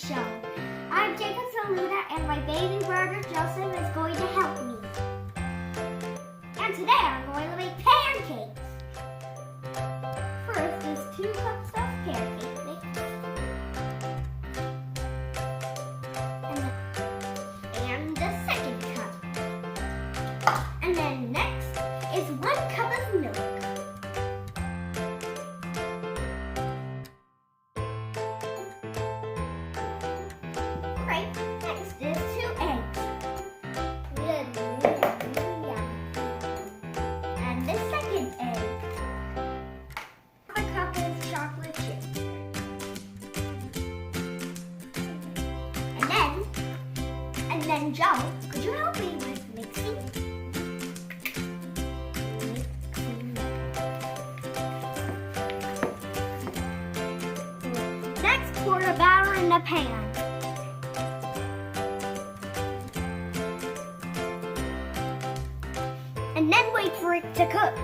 show. I'm Jacob Luna and my baby brother Joseph is going to help me. And today I'm going to make pancakes. First is 2 cups of pancake mix. And the second cup. And then next is 1 cup of milk. Next is 2 eggs. And the second egg. A cup of chocolate chips. And then Joe, could you help me with mixing? Next, pour the batter in the pan. And then wait for it to cook.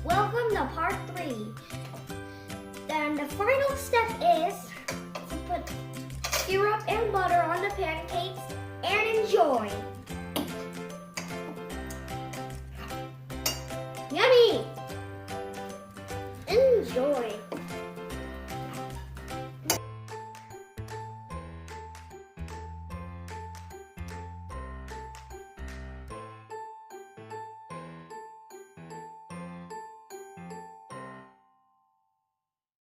Welcome to part 3. Then the final step is to put syrup and butter on the pancakes and enjoy. Yummy!